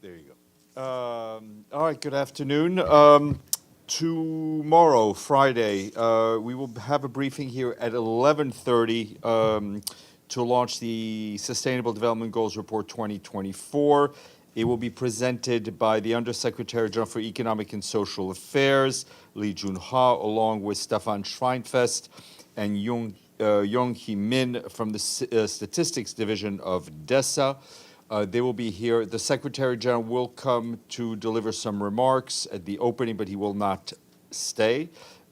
There you go. All right, good afternoon. Tomorrow, Friday, we will have a briefing here at 11:30 to launch the Sustainable Development Goals Report 2024. It will be presented by the Undersecretary General for Economic and Social Affairs, Junhua, along with Stefan Schweinfest and Yongyi from the Statistics Division of DESA. They will be here. The Secretary General will come to deliver some remarks at the opening, but he will not stay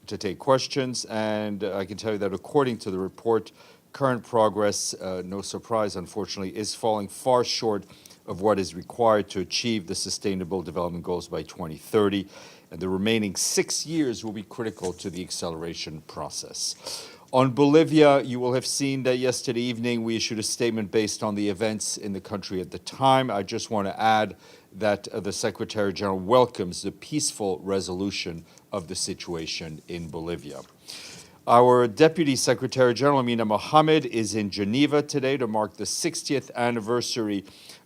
to take questions. And I can tell you that according to the report, current progress, no surprise, unfortunately, is falling far short of what is required to achieve the Sustainable Development Goals by 2030. And the remaining 6 years will be critical to the acceleration process. On Bolivia, you will have seen that yesterday evening we issued a statement based on the events in the country at the time. I just want to add that the Secretary General welcomes the peaceful resolution of the situation in Bolivia. Our Deputy Secretary General, Amina Mohammed, is in Geneva today to mark the 60th anniversary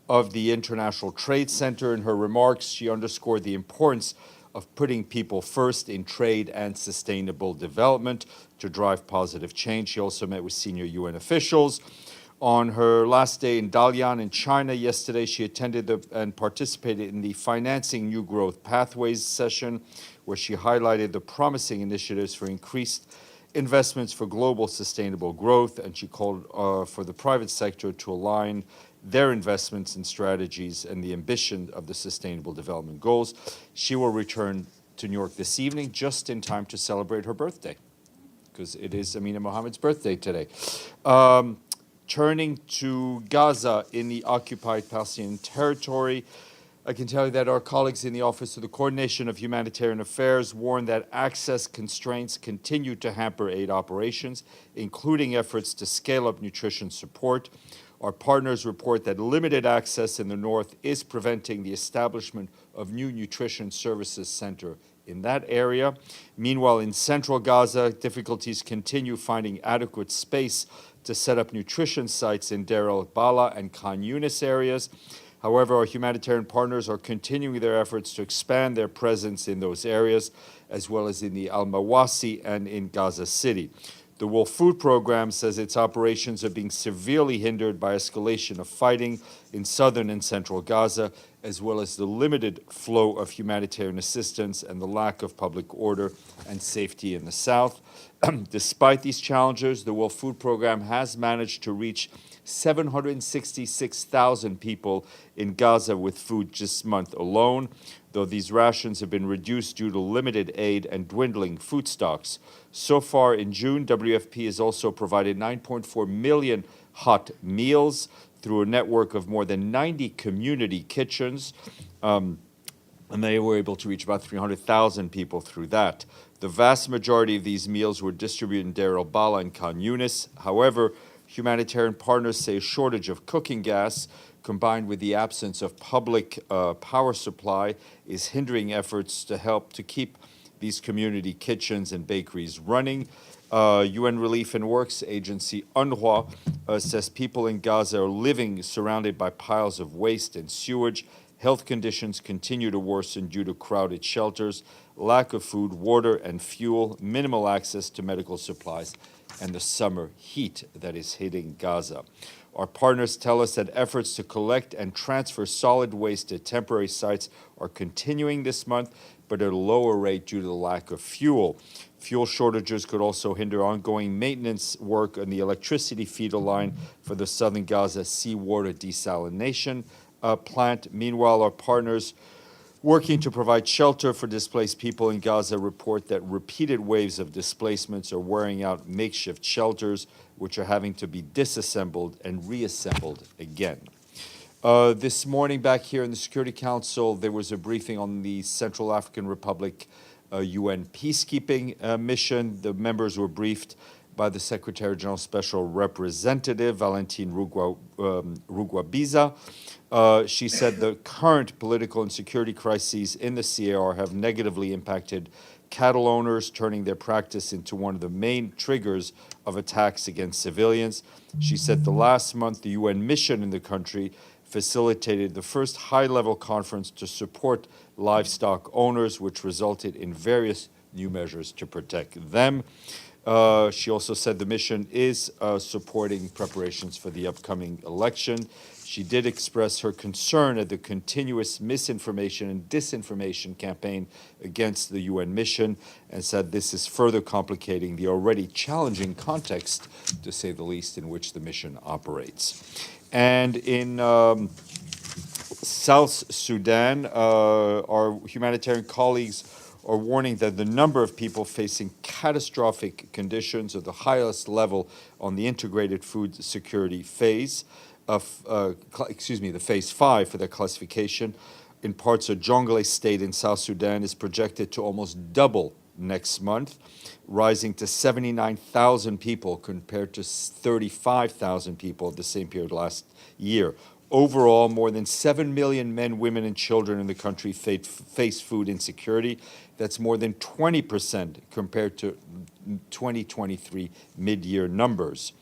of the International Trade Center. In her remarks, she underscored the importance of putting people first in trade and sustainable development to drive positive change. She also met with senior UN officials. On her last day in Dalian in China yesterday, she attended and participated in the Financing New Growth Pathways session, where she highlighted the promising initiatives for increased investments for global sustainable growth, and she called for the private sector to align their investments and strategies and the ambition of the Sustainable Development Goals. She will return to New York this evening just in time to celebrate her birthday, because it is Amina Mohammed's birthday today. Turning to Gaza in the occupied Palestinian territory, I can tell you that our colleagues in the Office of the Coordination of Humanitarian Affairs warn that access constraints continue to hamper aid operations, including efforts to scale up nutrition support. Our partners report that limited access in the north is preventing the establishment of new nutrition services center in that area. Meanwhile, in central Gaza, difficulties continue finding adequate space to set up nutrition sites in Deir el-Bala and Khan Yunis areas. However, our humanitarian partners are continuing their efforts to expand their presence in those areas, as well as in the Al-Mawasi and in Gaza City. The World Food Program says its operations are being severely hindered by escalation of fighting in southern and central Gaza, as well as the limited flow of humanitarian assistance and the lack of public order and safety in the south. Despite these challenges, the World Food Program has managed to reach 766,000 people in Gaza with food this month alone, though these rations have been reduced due to limited aid and dwindling food stocks. So far in June, WFP has also provided 9.4 million hot meals through a network of more than 90 community kitchens, and they were able to reach about 300,000 people through that. The vast majority of these meals were distributed in Deir el-Bala and Khan Yunis. However, humanitarian partners say a shortage of cooking gas, combined with the absence of public power supply, is hindering efforts to help to keep these community kitchens and bakeries running. UN Relief and Works Agency UNRWA says people in Gaza are living surrounded by piles of waste and sewage. Health conditions continue to worsen due to crowded shelters, lack of food, water, and fuel, minimal access to medical supplies, and the summer heat that is hitting Gaza. Our partners tell us that efforts to collect and transfer solid waste to temporary sites are continuing this month, but at a lower rate due to the lack of fuel. Fuel shortages could also hinder ongoing maintenance work on the electricity feeder line for the southern Gaza seawater desalination plant. Meanwhile, our partners working to provide shelter for displaced people in Gaza report that repeated waves of displacements are wearing out makeshift shelters, which are having to be disassembled and reassembled again. This morning, back here in the Security Council, there was a briefing on the Central African Republic UN peacekeeping mission. The members were briefed by the Secretary General Special Representative, Valentine Rugwabiza. She said the current political and security crises in the CAR have negatively impacted cattle owners, turning their practice into one of the main triggers of attacks against civilians. She said the last month the UN mission in the country facilitated the first high-level conference to support livestock owners, which resulted in various new measures to protect them. She also said the mission is supporting preparations for the upcoming election. She did express her concern at the continuous misinformation and disinformation campaign against the UN mission and said this is further complicating the already challenging context, to say the least, in which the mission operates. And in South Sudan, our humanitarian colleagues are warning that the number of people facing catastrophic conditions at the highest level on the integrated food security phase of, the phase 5 for their classification in parts of Jonglei state in South Sudan is projected to almost double next month, rising to 79,000 people compared to 35,000 people at the same period last year. Overall, more than 7 million men, women, and children in the country face food insecurity. That's more than 20% compared to 2023 mid-year numbers.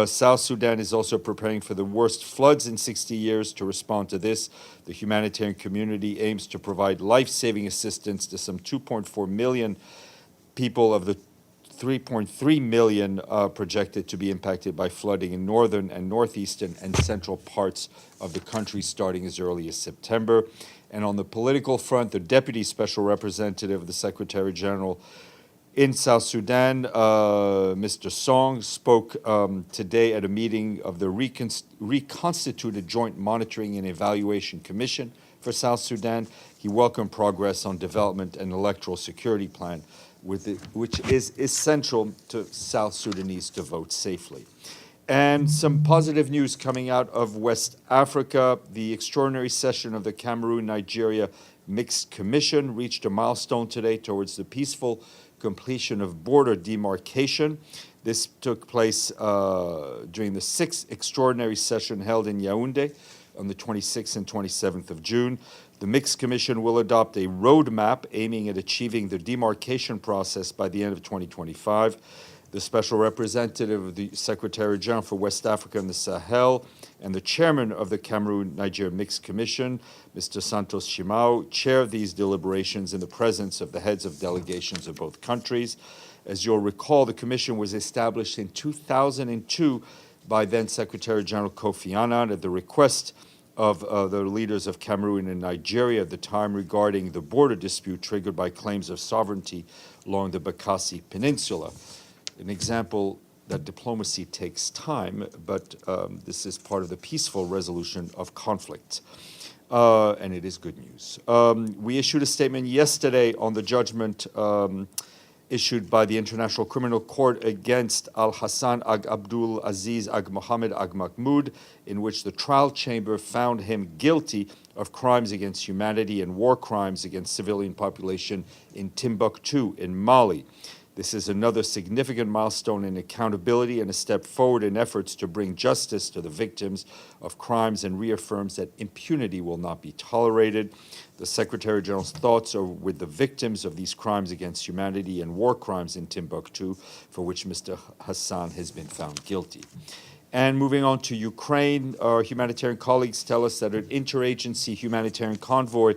South Sudan is also preparing for the worst floods in 60 years. To respond to this, the humanitarian community aims to provide life-saving assistance to some 2.4 million people of the 3.3 million projected to be impacted by flooding in northern and northeastern and central parts of the country starting as early as September. And on the political front, the Deputy Special Representative of the Secretary General in South Sudan, Mr. Song, spoke today at a meeting of the reconstituted Joint Monitoring and Evaluation Commission for South Sudan. He welcomed progress on development and electoral security plan, which is essential to South Sudanese to vote safely. And some positive news coming out of West Africa. The extraordinary session of the Cameroon-Nigeria Mixed Commission reached a milestone today towards the peaceful completion of border demarcation. This took place during the 6th extraordinary session held in Yaoundé on the 26th and 27th of June. The Mixed Commission will adopt a roadmap aiming at achieving the demarcation process by the end of 2025. The Special Representative of the Secretary General for West Africa and the Sahel and the Chairman of the Cameroon-Nigeria Mixed Commission, Mr. Santos Shimao, chaired these deliberations in the presence of the heads of delegations of both countries. As you'll recall, the Commission was established in 2002 by then Secretary General Kofi Annan at the request of the leaders of Cameroon and Nigeria at the time regarding the border dispute triggered by claims of sovereignty along the Bakassi Peninsula. An example that diplomacy takes time, but this is part of the peaceful resolution of conflict. And it is good news. We issued a statement yesterday on the judgment issued by the International Criminal Court against Al-Hassan Ag Abdul Aziz Ag Mohammed Ag Mahmoud, in which the trial chamber found him guilty of crimes against humanity and war crimes against civilian population in Timbuktu in Mali. This is another significant milestone in accountability and a step forward in efforts to bring justice to the victims of crimes and reaffirms that impunity will not be tolerated. The Secretary General's thoughts are with the victims of these crimes against humanity and war crimes in Timbuktu, for which Mr. Hassan has been found guilty. And moving on to Ukraine, our humanitarian colleagues tell us that an interagency humanitarian convoy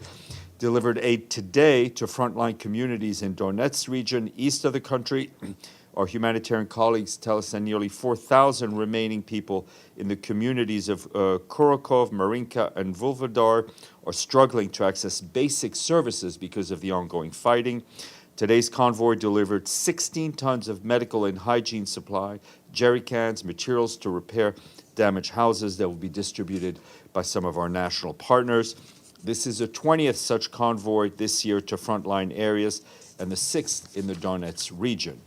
delivered aid today to frontline communities in Donetsk region, east of the country. Our humanitarian colleagues tell us that nearly 4,000 remaining people in the communities of Kurokov, Marinka, and Vulvodar are struggling to access basic services because of the ongoing fighting. Today's convoy delivered 16 tons of medical and hygiene supply, jerry cans, materials to repair damaged houses that will be distributed by some of our national partners. This is the 20th such convoy this year to frontline areas and the 6th in the Donetsk region.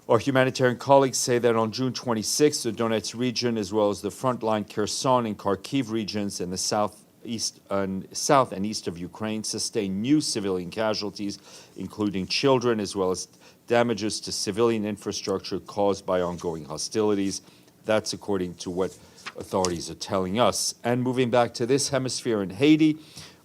Our humanitarian colleagues say that on June 26th, the Donetsk region, as well as the frontline Kherson and Kharkiv regions in the south and east of Ukraine, sustained new civilian casualties, including children, as well as damages to civilian infrastructure caused by ongoing hostilities. That's according to what authorities are telling us. And moving back to this hemisphere in Haiti,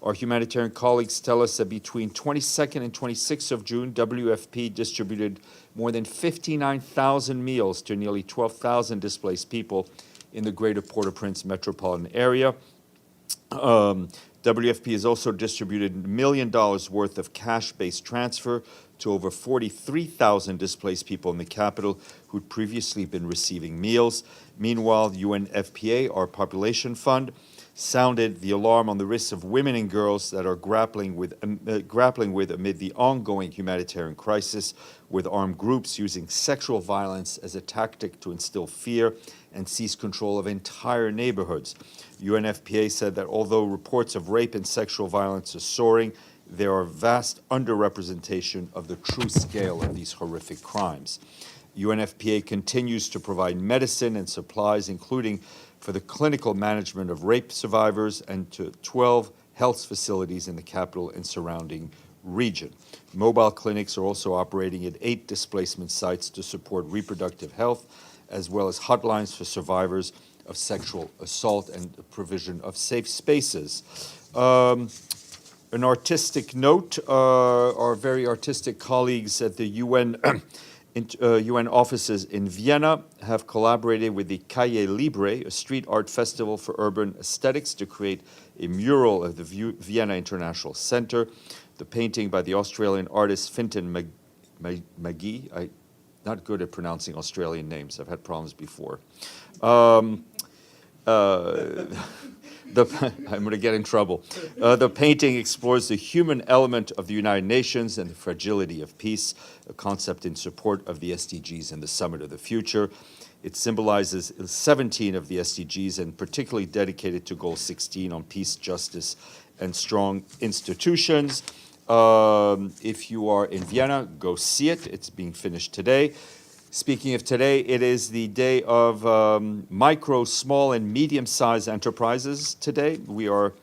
our humanitarian colleagues tell us that between 22nd and 26th of June, WFP distributed more than 59,000 meals to nearly 12,000 displaced people in the greater Port-au-Prince metropolitan area. WFP has also distributed $1 million worth of cash-based transfer to over 43,000 displaced people in the capital who'd previously been receiving meals. Meanwhile, UNFPA, our population fund, sounded the alarm on the risks of women and girls that are grappling with amid the ongoing humanitarian crisis, with armed groups using sexual violence as a tactic to instill fear and seize control of entire neighborhoods. UNFPA said that although reports of rape and sexual violence are soaring, there are vast underrepresentation of the true scale of these horrific crimes. UNFPA continues to provide medicine and supplies, including for the clinical management of rape survivors, and to 12 health facilities in the capital and surrounding region. Mobile clinics are also operating at 8 displacement sites to support reproductive health, as well as hotlines for survivors of sexual assault and the provision of safe spaces. An artistic note, our very artistic colleagues at the UN UN offices in Vienna have collaborated with the Calle Libre, a street art festival for urban aesthetics, to create a mural at the Vienna International Center. The painting by the Australian artist Fintan McGee. I'm not good at pronouncing Australian names. I've had problems before. I'm going to get in trouble. The painting explores the human element of the United Nations and the fragility of peace, a concept in support of the SDGs and the Summit of the Future. It symbolizes 17 of the SDGs and particularly dedicated to Goal 16 on peace, justice, and strong institutions. If you are in Vienna, go see it. It's being finished today. Speaking of today, it is the day of micro, small, and medium-sized enterprises today. We are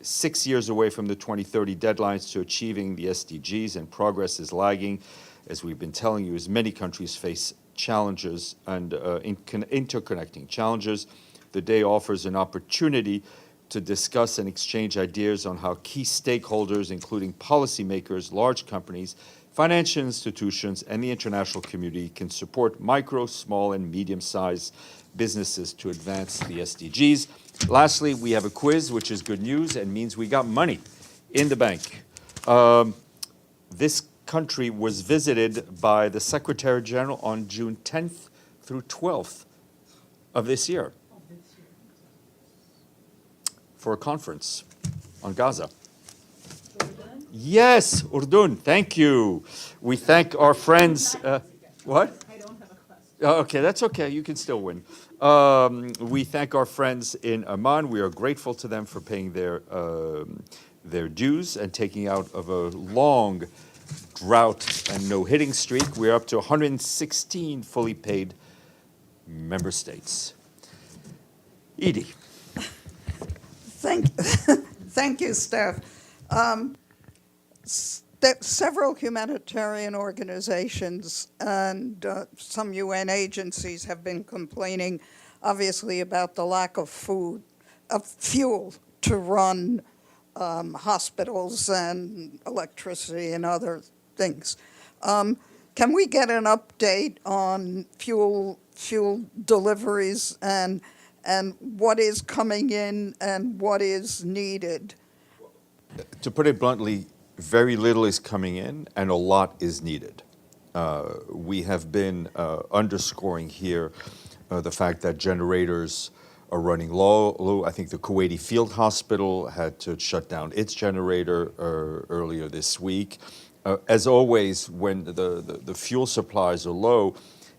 6 years away from the 2030 deadlines to achieving the SDGs, and progress is lagging, as we've been telling you, as many countries face challenges and interconnecting challenges. The day offers an opportunity to discuss and exchange ideas on how key stakeholders, including policymakers, large companies, financial institutions, and the international community can support micro, small, and medium-sized businesses to advance the SDGs. Lastly, we have a quiz, which is good news and means we got money in the bank. This country was visited by the Secretary General on June 10th through 12th of this year for a conference on Gaza. Yes, Urdun, thank you. We thank our friends. What? I don't have a question. Okay, that's okay. You can still win. We thank our friends in Amman. We are grateful to them for paying their dues and taking out of a long drought and no-hitting streak. We're up to 116 fully paid member states. Edie. Thank you, Steph. Several humanitarian organizations and some UN agencies have been complaining, obviously, about the lack of fuel to run hospitals and electricity and other things. Can we get an update on fuel deliveries and what is coming in and what is needed? To put it bluntly, very little is coming in and a lot is needed. We have been underscoring here the fact that generators are running low. I think the Kuwaiti Field Hospital had to shut down its generator earlier this week. As always, when the fuel supplies are low,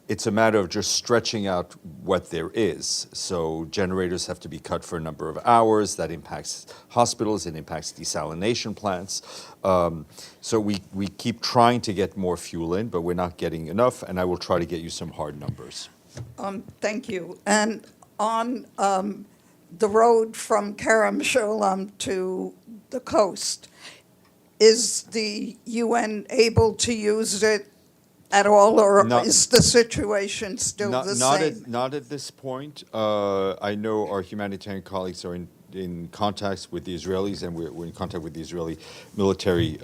it's a matter of just stretching out what there is. So generators have to be cut for a number of hours. That impacts hospitals. It impacts desalination plants. So we keep trying to get more fuel in, but we're not getting enough. And I will try to get you some hard numbers. Thank you. And on the road from Kerem Shalom to the coast, is the UN able to use it at all, or is the situation still the same? Not at this point. I know our humanitarian colleagues are in contact with the Israelis, and we're in contact with the Israeli military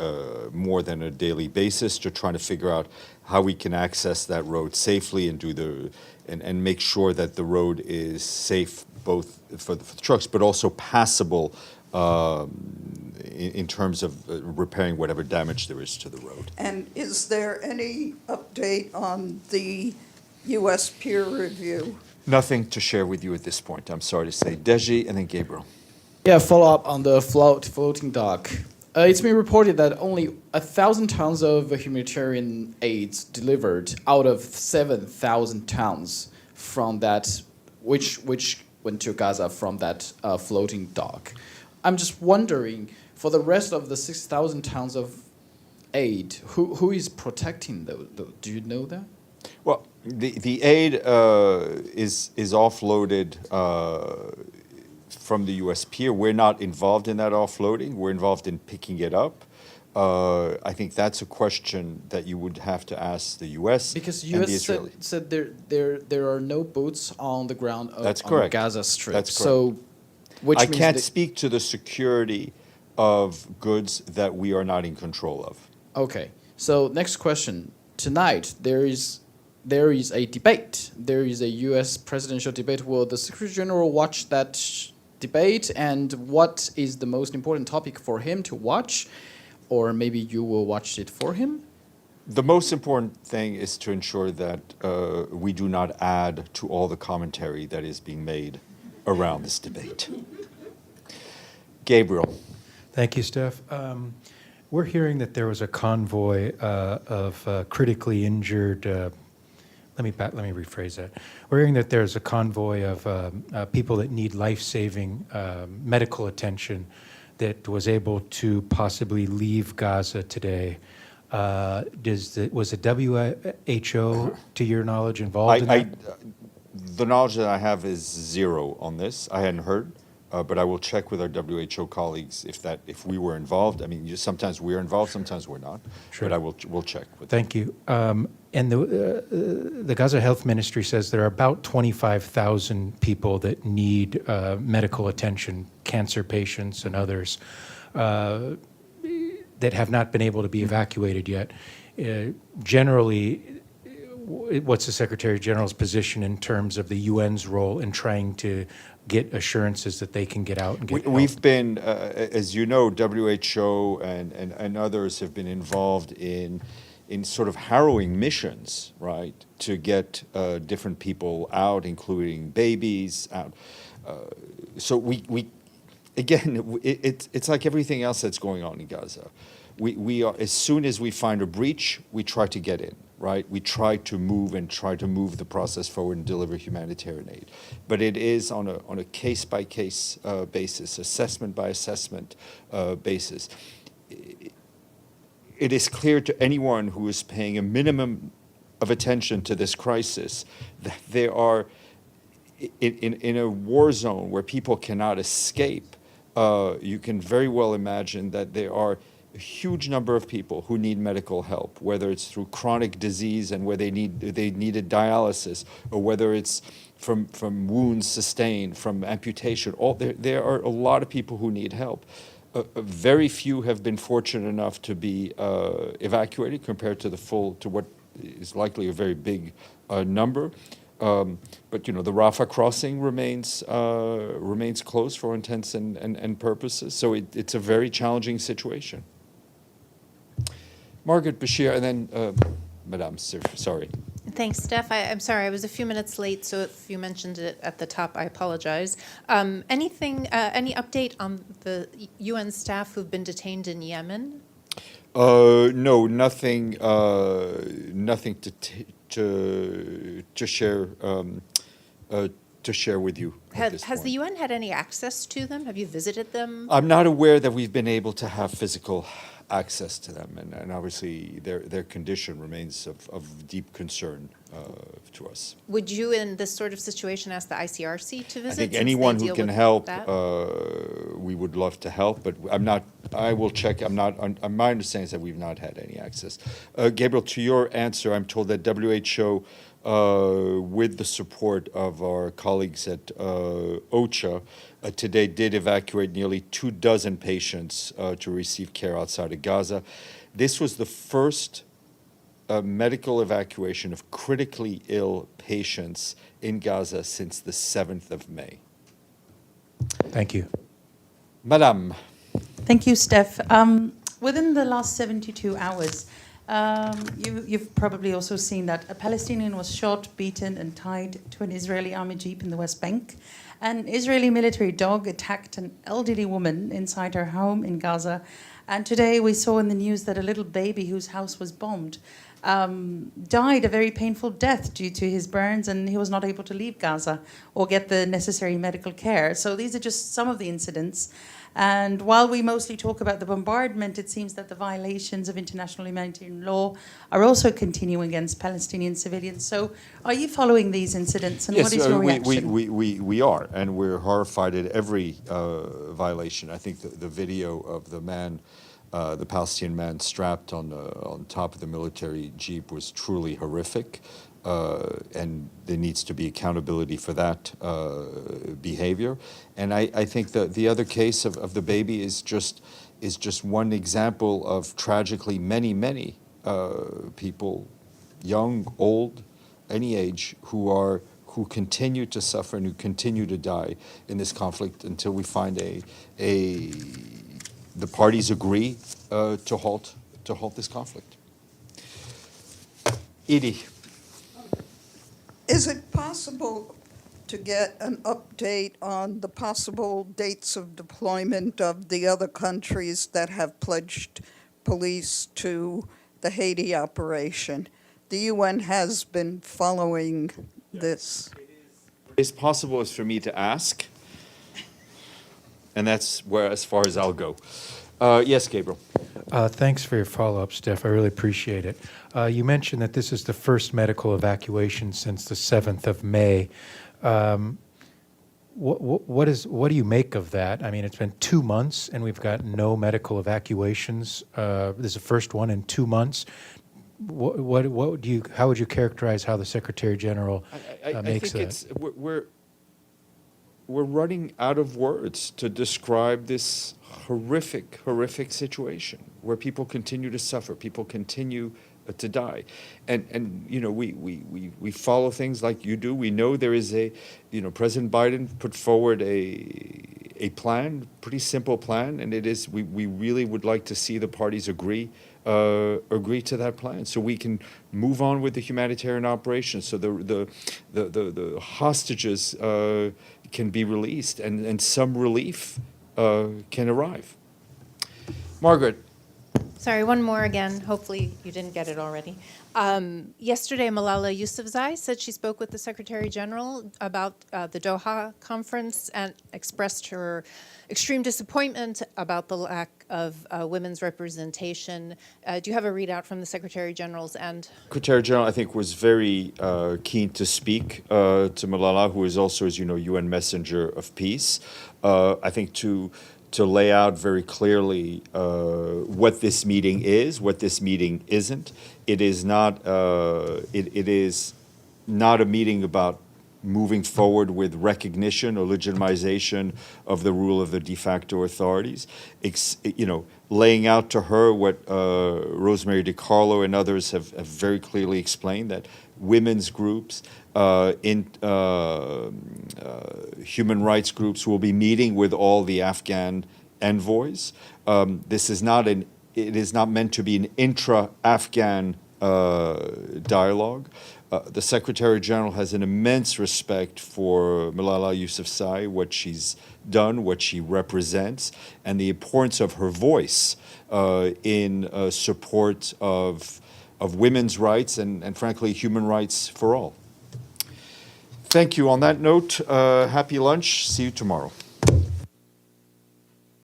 more than a daily basis to try to figure out how we can access that road safely and make sure that the road is safe both for the trucks, but also passable in terms of repairing whatever damage there is to the road. And is there any update on the U.S. peer review? Nothing to share with you at this point, I'm sorry to say. Deji and then Gabriel. Yeah, follow up on the floating dock. It's been reported that only 1,000 tons of humanitarian aids delivered out of 7,000 tons from that, which went to Gaza from that floating dock. I'm just wondering, for the rest of the 6,000 tons of aid, who is protecting those? Do you know that? Well, the aid is offloaded from the U.S. pier. We're not involved in that offloading. We're involved in picking it up. I think that's a question that you would have to ask the U.S. Because and the U.S. Israeli. said there are no boats on the ground That's on correct. Gaza Strip. That's correct. So, which I means can't that- speak to the security of goods that we are not in control of. Okay. So next question. Tonight there is a debate. There is a U.S. presidential debate. Will the Secretary General watch that debate? And what is the most important topic for him to watch? Or maybe you will watch it for him? The most important thing is to ensure that we do not add to all the commentary that is being made around this debate. Gabriel. Thank you, Steph. We're hearing that there was a convoy of critically injured. Let me rephrase that. We're hearing that there's a convoy of people that need life-saving medical attention that was able to possibly leave Gaza today. Was the WHO, to your knowledge, involved in that? The knowledge that I have is zero on this. I hadn't heard, but I will check with our WHO colleagues if we were involved. I mean, sometimes we're involved, sometimes we're not. Sure. But we'll check with Thank you. And the Gaza Health Ministry says there are about 25,000 people that need medical attention, cancer patients and others, that have not been able to be evacuated yet. Generally, what's the Secretary General's position in terms of the UN's role in trying to get assurances that they can get out and get help? We've been, as you know, WHO and others have been involved in sort of harrowing missions, right, to get different people out, including babies out. So we again, it's like everything else that's going on in Gaza. We are, as soon as we find a breach, we try to get in, right? We try to move the process forward and deliver humanitarian aid. But it is on a case-by-case basis, assessment by assessment basis. It is clear to anyone who is paying a minimum of attention to this crisis that there are, in a war zone where people cannot escape, you can very well imagine that there are a huge number of people who need medical help, whether it's through chronic disease and where they needed dialysis, or whether it's from wounds sustained, from amputation. There are a lot of people who need help. Very few have been fortunate enough to be evacuated compared to what is likely a very big number. But the Rafah crossing remains closed for all intents and purposes. So it's a very challenging situation. Margaret Bashir, and then Madame, sorry. Thanks, Steph. I'm sorry, I was a few minutes late, so if you mentioned it at the top, I apologize. Any update on the UN staff who've been detained in Yemen? No, nothing to share with you. Has the UN had any access to them? Have you visited them? I'm not aware that we've been able to have physical access to them, and obviously their condition remains of deep concern to us. Would you, in this sort of situation, ask the ICRC to visit? I think since anyone they who deal can with help, that? we would love to help, but I'm not. I will check. I'm not. My understanding is that we've not had any access. Gabriel, to your answer, I'm told that WHO, with the support of our colleagues at OCHA, today did evacuate nearly 24 patients to receive care outside of Gaza. This was the first medical evacuation of critically ill patients in Gaza since the 7th of May. Thank you. Madame. Thank you, Steph. Within the last 72 hours, you've probably also seen that a Palestinian was shot, beaten, and tied to an Israeli army jeep in the West Bank. An Israeli military dog attacked an elderly woman inside her home in Gaza. And today we saw in the news that a little baby whose house was bombed died a very painful death due to his burns, and he was not able to leave Gaza or get the necessary medical care. So these are just some of the incidents. And while we mostly talk about the bombardment, it seems that the violations of international humanitarian law are also continuing against Palestinian civilians. So are you following these incidents, and what is your reaction? We are, and we're horrified at every violation. I think the video of the man, the Palestinian man strapped on top of the military jeep was truly horrific. And there needs to be accountability for that behavior. And I think the other case of the baby is just one example of tragically many people, young, old, any age, who continue to suffer and who continue to die in this conflict until we find the parties agree to halt this conflict. Edie. Is it possible to get an update on the possible dates of deployment of the other countries that have pledged police to the Haiti operation? The UN has been following this. As possible as for me to ask, and that's as far as I'll go. Yes, Gabriel. Thanks for your follow-up, Steph. I really appreciate it. You mentioned that this is the first medical evacuation since the 7th of May. What do you make of that? I mean, it's been 2 months, and we've got no medical evacuations. This is the first one in 2 months. How would you characterize how the Secretary General makes that? I think we're running out of words to describe this horrific situation where people continue to suffer, people continue to die, and you know we follow things like you do. We know there is President Biden put forward a plan, pretty simple plan, and it is we really would like to see the parties agree to that plan so we can move on with the humanitarian operation, so the hostages can be released and some relief can arrive. Margaret. Sorry, one more again. Hopefully you didn't get it already. Yesterday, Malala Yousafzai said she spoke with the Secretary General about the Doha Conference and expressed her extreme disappointment about the lack of women's representation. Do you have a readout from the Secretary General's end? Secretary General, I think, was very keen to speak to Malala, who is also, as you know, UN Messenger of Peace. I think to lay out very clearly what this meeting is, what this meeting isn't. It is not. It is not a meeting about moving forward with recognition or legitimization of the rule of the de facto authorities. Laying out to her what Rosemary DiCarlo and others have very clearly explained, that women's groups, human rights groups will be meeting with all the Afghan envoys. This is not it is not meant to be an intra-Afghan dialogue. The Secretary General has an immense respect for Malala Yousafzai, what she's done, what she represents, and the importance of her voice in support of women's rights and frankly, human rights for all. Thank you. On that note, happy lunch. See you tomorrow.